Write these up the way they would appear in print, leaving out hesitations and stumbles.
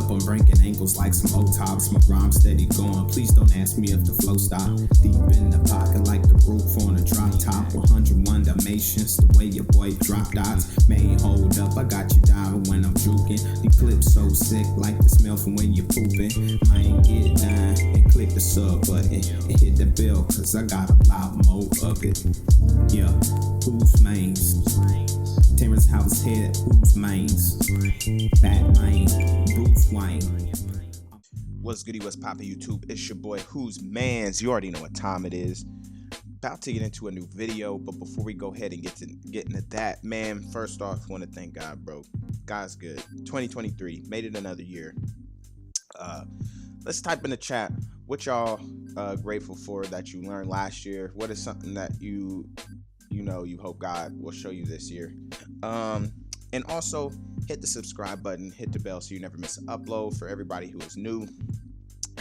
up, I'm breaking ankles like some old tops. My rhyme steady going. Please don't ask me if the flow stop. Deep in the pocket like the roof on a drop top. 101 Dalmatians, the way your boy drop dots. Man, hold up, I got you diving when I'm juking. The clip so sick like the smell from when you're pooping. I ain't get done and click the sub button and hit the bell, cause I got a lot more of it. Yeah, who's mains? Terrence House head, who's mains? Batman, Bruce Wayne. What's goody, what's poppin' YouTube? It's your boy Who's Mans. You already know what time it is. About to get into a new video, but before we go ahead and get into that, man, first off, want to thank God, bro. God's good. 2023 made it another year. Let's type in the chat what y'all grateful for that you learned last year. What is something that you hope God will show you this year? And also hit the subscribe button, hit the bell so you never miss an upload for everybody who is new.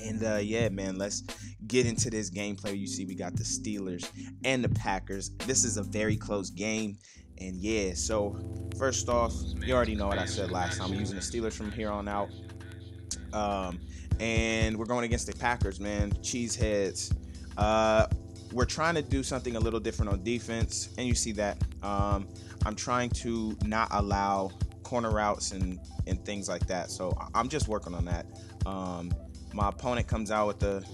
And yeah, man, let's get into this gameplay. You see, we got the Steelers and the Packers. This is a very close game. And yeah, so first off, you already know what I said last time. I'm using the Steelers from here on out. And we're going against the Packers, man. Cheeseheads. We're trying to do something a little different on defense, and you see that. I'm trying to not allow corner routes and things like that. So I'm just working on that. My opponent comes out with a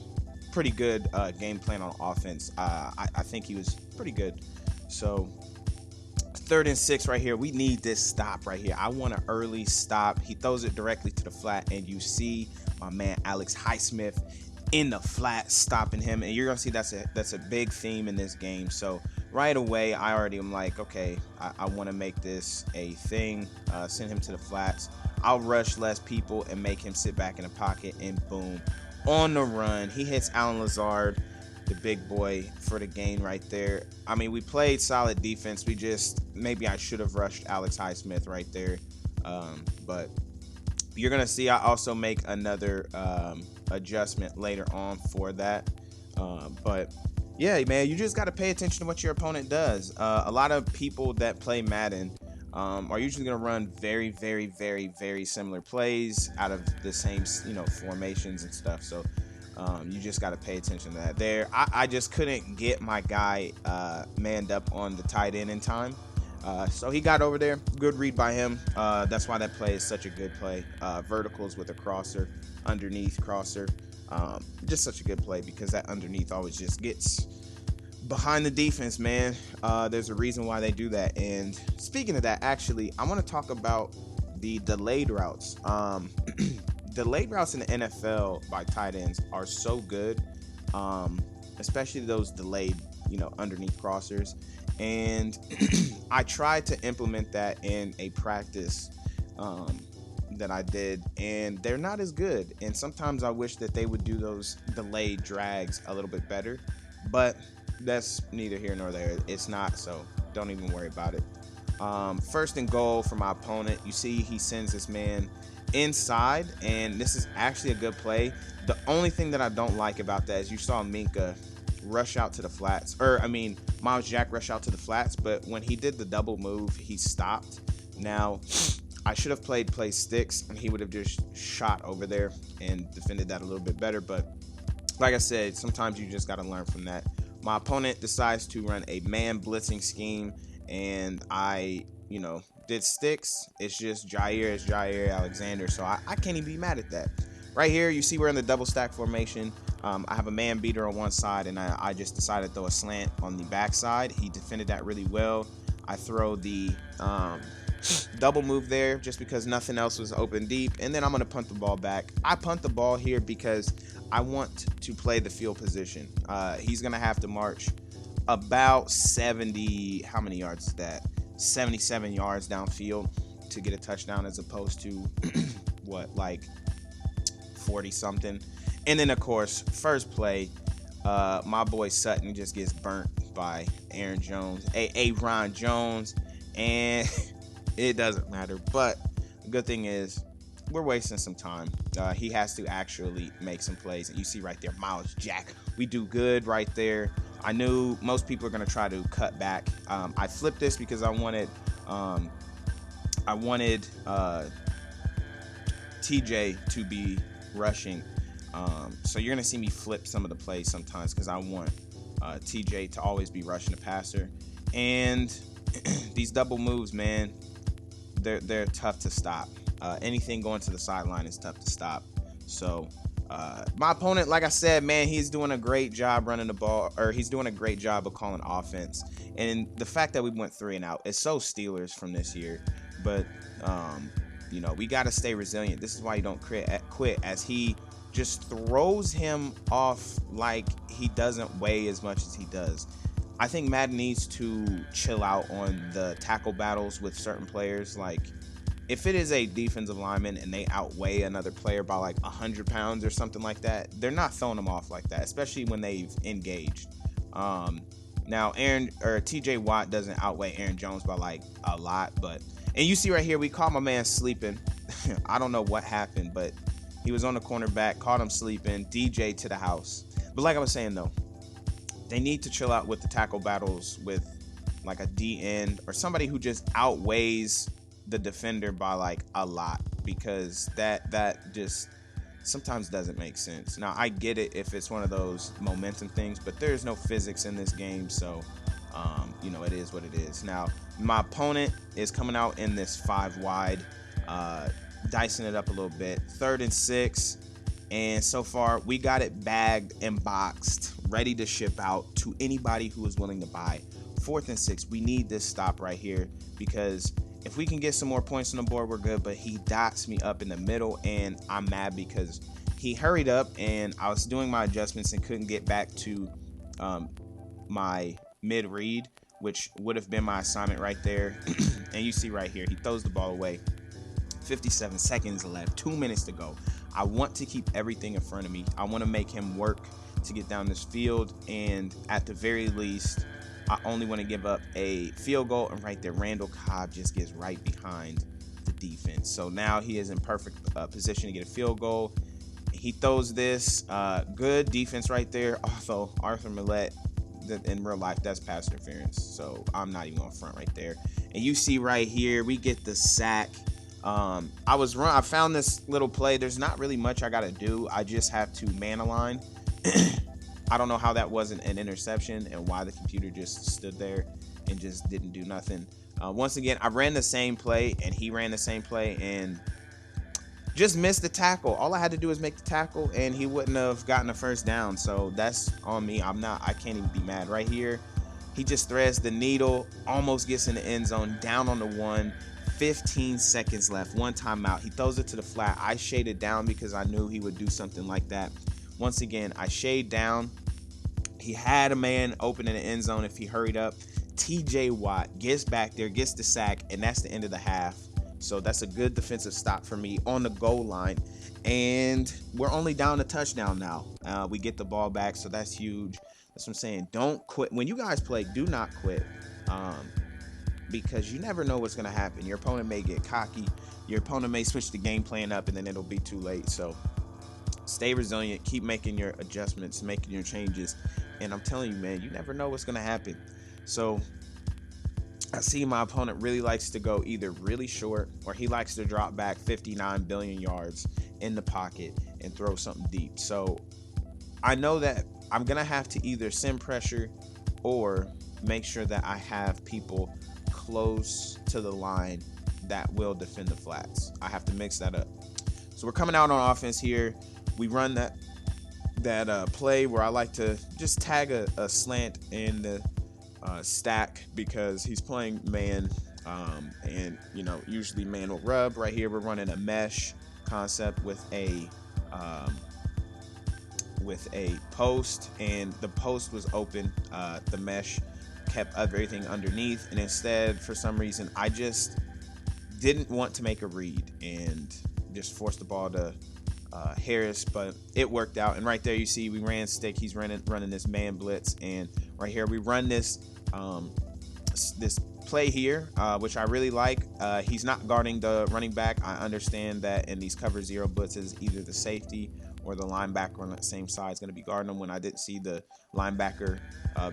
pretty good game plan on offense. I think he was pretty good. So 3rd and 6 right here. We need this stop right here. I want an early stop. He throws it directly to the flat, and you see my man Alex Highsmith in the flat stopping him, and you're gonna see that's a big theme in this game. So right away I already am like, okay, I want to make this a thing. Send him to the flats. I'll rush less people and make him sit back in the pocket, and boom, on the run he hits Alan Lazard, the big boy, for the gain right there. I mean, we played solid defense. Maybe I should have rushed Alex Highsmith right there, but you're gonna see I also make another adjustment later on for that. But yeah, man, you just got to pay attention to what your opponent does. A lot of people that play Madden are usually going to run very, very, very, very similar plays out of the same, formations and stuff. So you just got to pay attention to that. There, I just couldn't get my guy manned up on the tight end in time. So he got over there. Good read by him. That's why that play is such a good play. Verticals with a crosser, underneath crosser. Just such a good play because that underneath always just gets behind the defense, man. There's a reason why they do that. And speaking of that, actually, I want to talk about the delayed routes. Delayed routes in the NFL by tight ends are so good, especially those delayed, underneath crossers. And I tried to implement that in a practice that I did, and they're not as good. And sometimes I wish that they would do those delayed drags a little bit better, but that's neither here nor there. It's not, so don't even worry about it. 1st and goal for my opponent. You see he sends this man inside, and this is actually a good play. The only thing that I don't like about that is you saw Minka rush out to the flats, Miles Jack rush out to the flats, but when he did the double move, he stopped. Now, I should have played play sticks, and he would have just shot over there and defended that a little bit better. But like I said, sometimes you just got to learn from that. My opponent decides to run a man blitzing scheme, and I, did sticks. It's just Jair Alexander, so I can't even be mad at that. Right here, you see we're in the double stack formation. I have a man beater on one side, and I just decided to throw a slant on the back side. He defended that really well. I throw the double move there just because nothing else was open deep, and then I'm going to punt the ball back. I punt the ball here because I want to play the field position. He's going to have to march about 70, how many yards is that? 77 yards downfield to get a touchdown, as opposed to 40 something. And then of course, first play, my boy Sutton just gets burnt by Aaron Jones, Ron Jones, and it doesn't matter. But the good thing is we're wasting some time. He has to actually make some plays, and you see right there, Miles Jack. We do good right there. I knew most people are going to try to cut back. I flipped this because I wanted TJ to be rushing. So you're gonna see me flip some of the plays sometimes because I want TJ to always be rushing the passer. And these double moves, man, they're tough to stop. Anything going to the sideline is tough to stop. So my opponent, like I said, man, he's doing a great job running the ball, or he's doing a great job of calling offense. And the fact that we went 3 and out is so Steelers from this year. But we got to stay resilient. This is why you don't quit, as he just throws him off like he doesn't weigh as much as he does. I think Madden needs to chill out on the tackle battles with certain players. Like, if it is a defensive lineman and they outweigh another player by like 100 pounds or something like that, they're not throwing them off like that, especially when they've engaged. Now, TJ Watt doesn't outweigh Aaron Jones by like a lot, and you see right here, we caught my man sleeping. I don't know what happened, but he was on the cornerback, caught him sleeping, DJ to the house. But like I was saying though, they need to chill out with the tackle battles with like a D end or somebody who just outweighs the defender by like a lot, because that just sometimes doesn't make sense. Now, I get it if it's one of those momentum things, but there's no physics in this game, so it is what it is. Now, my opponent is coming out in this 5 wide, dicing it up a little bit. 3rd and 6, and so far we got it bagged and boxed, ready to ship out to anybody who is willing to buy. 4th and 6, we need this stop right here, because if we can get some more points on the board, we're good. But he dots me up in the middle, and I'm mad because he hurried up, and I was doing my adjustments and couldn't get back to my mid read, which would have been my assignment right there. And you see right here, he throws the ball away. 57 seconds left, 2 minutes to go. I want to keep everything in front of me. I want to make him work to get down this field, and at the very least, I only want to give up a field goal. And right there, Randall Cobb just gets right behind the defense. So now he is in perfect position to get a field goal. He throws this. Good defense right there. Also, Arthur Millette, in real life, that's pass interference. So I'm not even on front right there. And you see right here, we get the sack. I found this little play. There's not really much I got to do. I just have to man align. I don't know how that wasn't an interception and why the computer just stood there and just didn't do nothing. Once again, I ran the same play and he ran the same play and just missed the tackle. All I had to do was make the tackle and he wouldn't have gotten a first down. So that's on me. I can't even be mad. Right here, he just threads the needle, almost gets in the end zone, down on the 1. 15 seconds left, 1 timeout. He throws it to the flat. I shaded down because I knew he would do something like that. Once again, I shade down. He had a man open in the end zone if he hurried up. TJ Watt gets back there, gets the sack, and that's the end of the half. So that's a good defensive stop for me on the goal line. And we're only down a touchdown now. We get the ball back, so that's huge. That's what I'm saying. Don't quit. When you guys play, do not quit. Because you never know what's going to happen. Your opponent may get cocky. Your opponent may switch the game plan up, and then it'll be too late. So stay resilient. Keep making your adjustments, making your changes. And I'm telling you, man, you never know what's going to happen. So I see my opponent really likes to go either really short or he likes to drop back 59 billion yards in the pocket and throw something deep. So I know that I'm going to have to either send pressure or make sure that I have people close to the line that will defend the flats. I have to mix that up. So we're coming out on offense here. We run that play where I like to just tag a slant in the stack because he's playing man, and usually man will rub. Right here we're running a mesh concept with a post, and the post was open. The mesh kept everything underneath, and instead, for some reason, I just didn't want to make a read and just forced the ball to Harris, but it worked out. And right there you see we ran stick. He's running this man blitz, and right here we run this play here, which I really like. He's not guarding the running back. I understand that in these cover zero blitzes, either the safety or the linebacker on that same side is going to be guarding him. When I didn't see the linebacker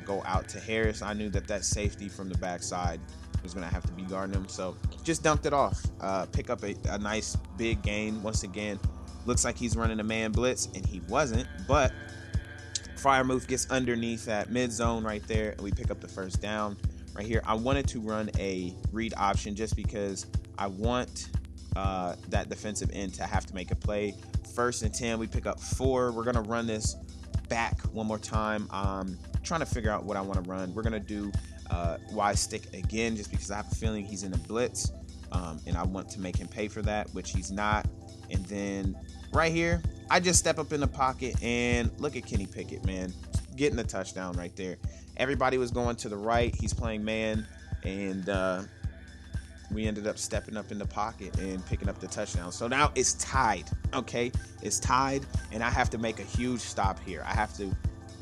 go out to Harris, I knew that safety from the backside was going to have to be guarding him. So just dumped it off. Pick up a nice big gain. Once again, looks like he's running a man blitz, and he wasn't. But Freiermuth gets underneath that mid zone right there, and we pick up the first down right here. I wanted to run a read option just because I want that defensive end to have to make a play. 1st and 10, we pick up 4. We're going to run this back one more time. Trying to figure out what I want to run. We're going to do Y stick again just because I have a feeling he's in a blitz, and I want to make him pay for that, which he's not. And then right here, I just step up in the pocket, and look at Kenny Pickett, man, getting the touchdown right there. Everybody was going to the right. He's playing man, and we ended up stepping up in the pocket and picking up the touchdown. So now it's tied, okay? It's tied, and I have to make a huge stop here. I have to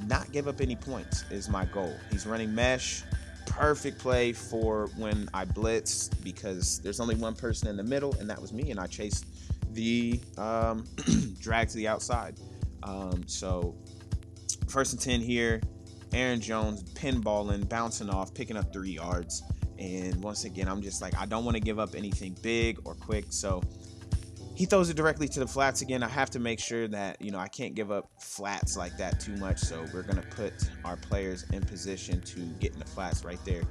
not give up any points is my goal. He's running mesh. Perfect play for when I blitz because there's only one person in the middle, and that was me, and I chased the drag to the outside. So 1st and 10 here. Aaron Jones pinballing, bouncing off, picking up 3 yards. And once again, I'm just like, I don't want to give up anything big or quick. So he throws it directly to the flats again. I have to make sure that, I can't give up flats like that too much. So we're going to put our players in position to get in the flats right there.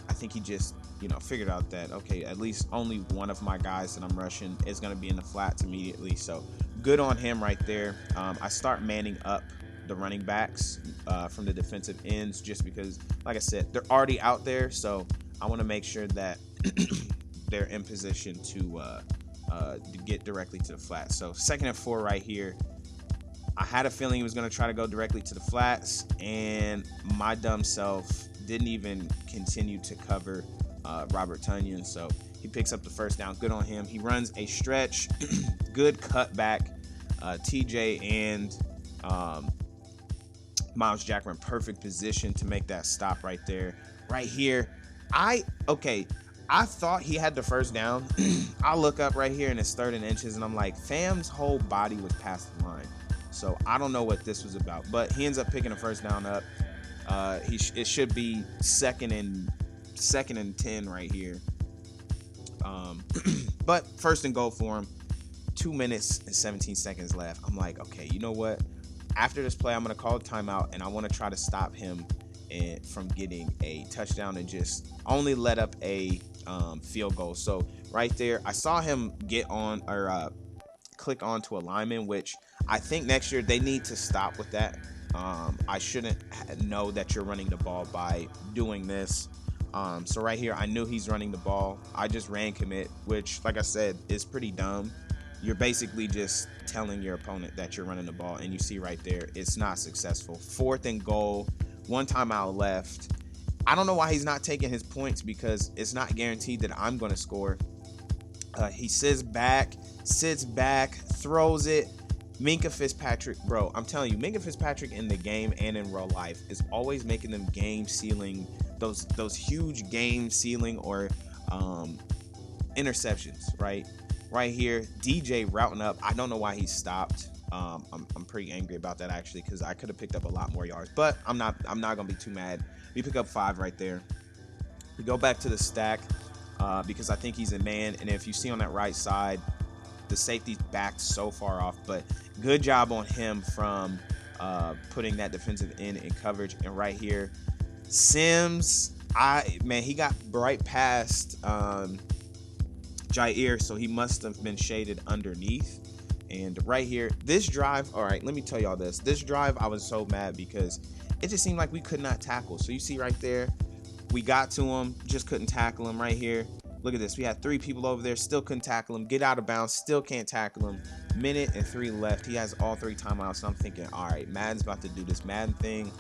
I think he just, figured out that, okay, at least only one of my guys that I'm rushing is going to be in the flats immediately. So good on him right there. I start manning up the running backs from the defensive ends just because, like I said, they're already out there. So I want to make sure that they're in position to get directly to the flats. So 2nd and 4 right here. I had a feeling he was going to try to go directly to the flats, and my dumb self didn't even continue to cover Robert Tonyan. So he picks up the first down. Good on him. He runs a stretch. Good cutback. TJ and Miles Jack were in perfect position to make that stop right there. Right here. I thought he had the first down. I look up right here and it's 3rd and inches, and I'm like, fam's whole body was past the line. So I don't know what this was about, but he ends up picking a first down up. It should be 2nd and 10 right here. But 1st and goal for him. 2 minutes and 17 seconds left. I'm like, okay, you know what? After this play, I'm going to call a timeout, and I want to try to stop him from getting a touchdown and just only let up a field goal. So right there, I saw him get on or click onto a lineman, which I think next year they need to stop with that. I shouldn't know that you're running the ball by doing this. So right here, I knew he's running the ball. I just ran commit, which, like I said, is pretty dumb. You're basically just telling your opponent that you're running the ball, and you see right there, it's not successful. 4th and goal, 1 timeout left. I don't know why he's not taking his points because it's not guaranteed that I'm going to score. He sits back, throws it. Minkah Fitzpatrick, bro, I'm telling you, Minkah Fitzpatrick in the game and in real life is always making them game-sealing, those huge game-sealing or interceptions, right? Right here, DJ routing up. I don't know why he stopped. I'm pretty angry about that actually because I could have picked up a lot more yards, but I'm not gonna be too mad. We pick up 5 right there. We go back to the stack because I think he's a man, and if you see on that right side, the safety's backed so far off, but good job on him from putting that defensive end in coverage. And right here, Sims, he got right past Jair, so he must have been shaded underneath. And right here, this drive, all right, let me tell y'all this. This drive, I was so mad because it just seemed like we could not tackle. So you see right there, we got to him, just couldn't tackle him right here. Look at this. We had 3 people over there, still couldn't tackle him. Get out of bounds, still can't tackle him. 1:03 left. He has all 3 timeouts. So I'm thinking, all right, Madden's about to do this Madden thing,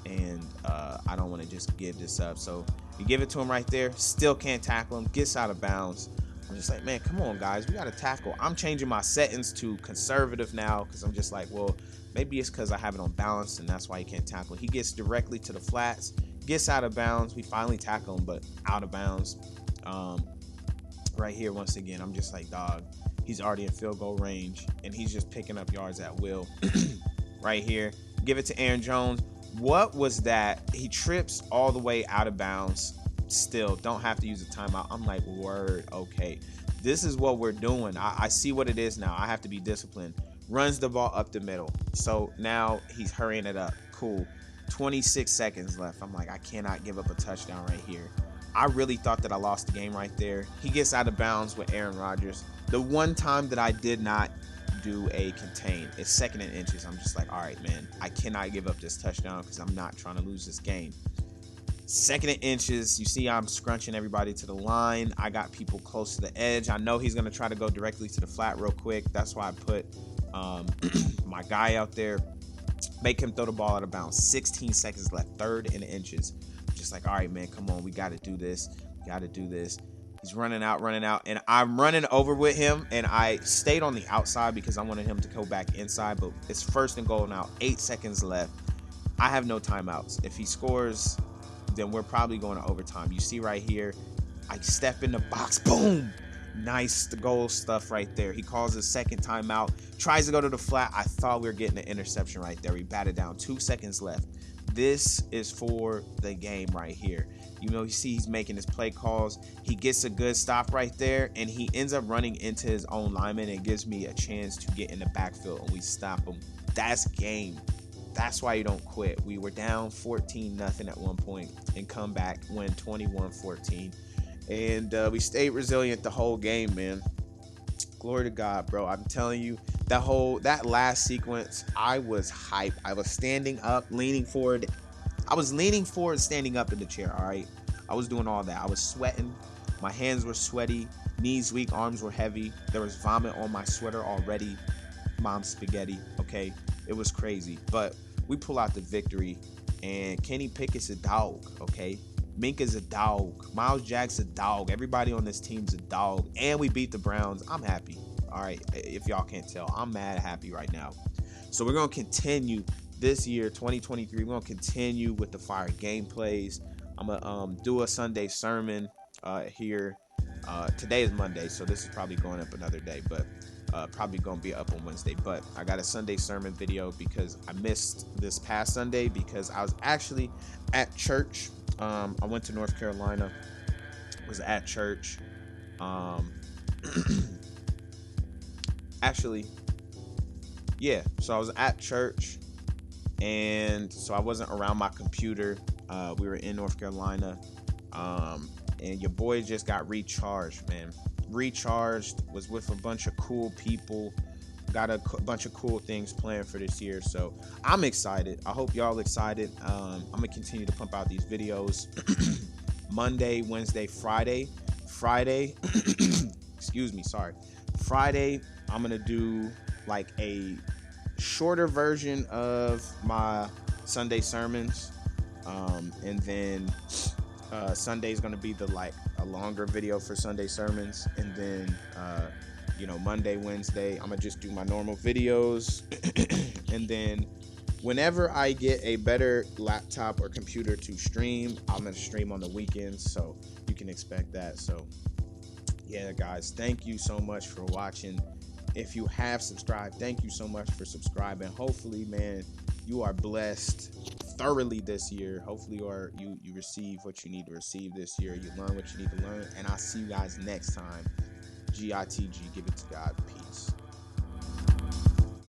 and I don't want to just give this up. So we give it to him right there, still can't tackle him, gets out of bounds. I'm just like, man, come on, guys. We got to tackle. I'm changing my settings to conservative now because I'm just like, well, maybe it's because I have it on balance, and that's why he can't tackle. He gets directly to the flats, gets out of bounds. We finally tackle him, but out of bounds. Right here, once again, I'm just like, dog, he's already in field goal range, and he's just picking up yards at will. Right here, give it to Aaron Jones. What was that? He trips all the way out of bounds. still don't have to use a timeout. I'm like, word, okay. This is what we're doing. I see what it is now. I have to be disciplined. Runs the ball up the middle. So now he's hurrying it up. Cool. 26 seconds left. I'm like, I cannot give up a touchdown right here. I really thought that I lost the game right there. He gets out of bounds with Aaron Rodgers. The one time that I did not do a contain is 2nd and inches. I'm just like, all right, man, I cannot give up this touchdown because I'm not trying to lose this game. 2nd and inches. You see I'm scrunching everybody to the line. I got people close to the edge. I know he's going to try to go directly to the flat real quick. That's why I put my guy out there. Make him throw the ball out of bounds. 16 seconds left. 3rd and inches. Just like, all right, man, come on. We got to do this. Got to do this. He's running out. And I'm running over with him. And I stayed on the outside because I wanted him to go back inside. But it's 1st and goal now. 8 seconds left. I have no timeouts. If he scores, then we're probably going to overtime. You see right here, I step in the box. Boom. Nice goal stuff right there. He calls his 2nd timeout. Tries to go to the flat. I thought we were getting an interception right there. We batted down. 2 seconds left. This is for the game right here. You know, you see he's making his play calls. He gets a good stop right there, and he ends up running into his own lineman and gives me a chance to get in the backfield, and we stop him. That's game. That's why you don't quit. We were down 14-0 at one point and come back, win 21-14. And we stayed resilient the whole game, man. Glory to God, bro. I'm telling you, that last sequence, I was hyped. I was standing up, leaning forward. I was leaning forward, standing up in the chair, all right? I was doing all that. I was sweating. My hands were sweaty. Knees weak. Arms were heavy. There was vomit on my sweater already. Mom's spaghetti, okay? It was crazy. But we pull out the victory. And Kenny Pickett's a dog, okay? Minka's a dog. Miles Jack's a dog. Everybody on this team's a dog. And we beat the Browns. I'm happy. All right. If y'all can't tell, I'm mad happy right now. So we're going to continue this year, 2023. We're going to continue with the fire gameplays. I'm going to do a Sunday sermon here. Today is Monday, so this is probably going up another day, but probably going to be up on Wednesday. But I got a Sunday sermon video because I missed this past Sunday because I was actually at church. I went to North Carolina, was at church. Actually, yeah, so I was at church, and so I wasn't around my computer. We were in North Carolina, and your boy just got recharged, man. Recharged, was with a bunch of cool people. Got a bunch of cool things planned for this year, so I'm excited. I hope y'all excited. I'm gonna continue to pump out these videos Monday, Wednesday, Friday. Excuse me, sorry. Friday, I'm gonna do like a shorter version of my Sunday sermons, and then Sunday is gonna be a longer video for Sunday sermons, and then Monday, Wednesday, I'm gonna just do my normal videos. And then whenever I get a better laptop or computer to stream, I'm gonna stream on the weekends, so you can expect that. So yeah, guys, thank you so much for watching. If you have subscribed, thank you so much for subscribing. Hopefully, man, you are blessed thoroughly this year. Hopefully you receive what you need to receive this year. You learn what you need to learn, and I'll see you guys next time. GITG, give it to God. Peace.